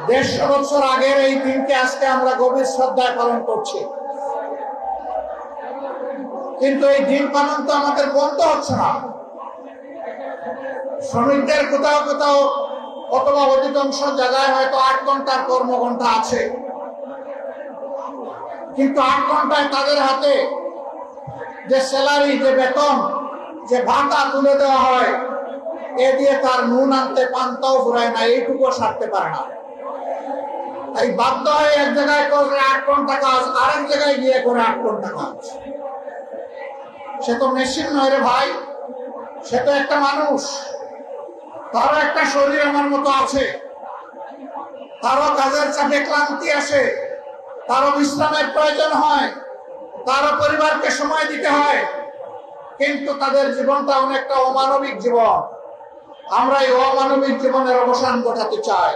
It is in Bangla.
150 বছর আগের এই দিনকে আজকে আমরা গভীর শ্রদ্ধায় পালন করছি, কিন্তু এই দিন পালন তো আমাদের বন্ধ হচ্ছে না। শ্রমিকদের কোথাও কোথাও অথবা অধিকাংশ জায়গায় হয়তো 8 ঘন্টার কর্মঘণ্টা আছে, কিন্তু 8 ঘন্টায় তাদের হাতে যে স্যালারি, যে বেতন, যে ভাতা তুলে দেওয়া হয়, এ দিয়ে তার নুন আনতে পান্তাও ফুরায় না, এইটুকু সারতে পারে না। তাই বাধ্য হয়ে এক জায়গায় করে 8 ঘন্টা কাজ, আরেক জায়গায় গিয়ে করে 8 ঘন্টা কাজ। সে তো মেশিন নয় রে ভাই, সে তো একটা মানুষ, তারও একটা শরীর আমার মতো আছে, তারও কাজের চাপে ক্লান্তি আসে, তারও বিশ্রামের প্রয়োজন হয়, তারও পরিবারকে সময় দিতে হয়, কিন্তু তাদের জীবনটা অনেকটা অমানবিক জীবন। আমরা এই অমানবিক জীবনের অবসান ঘটাতে চাই।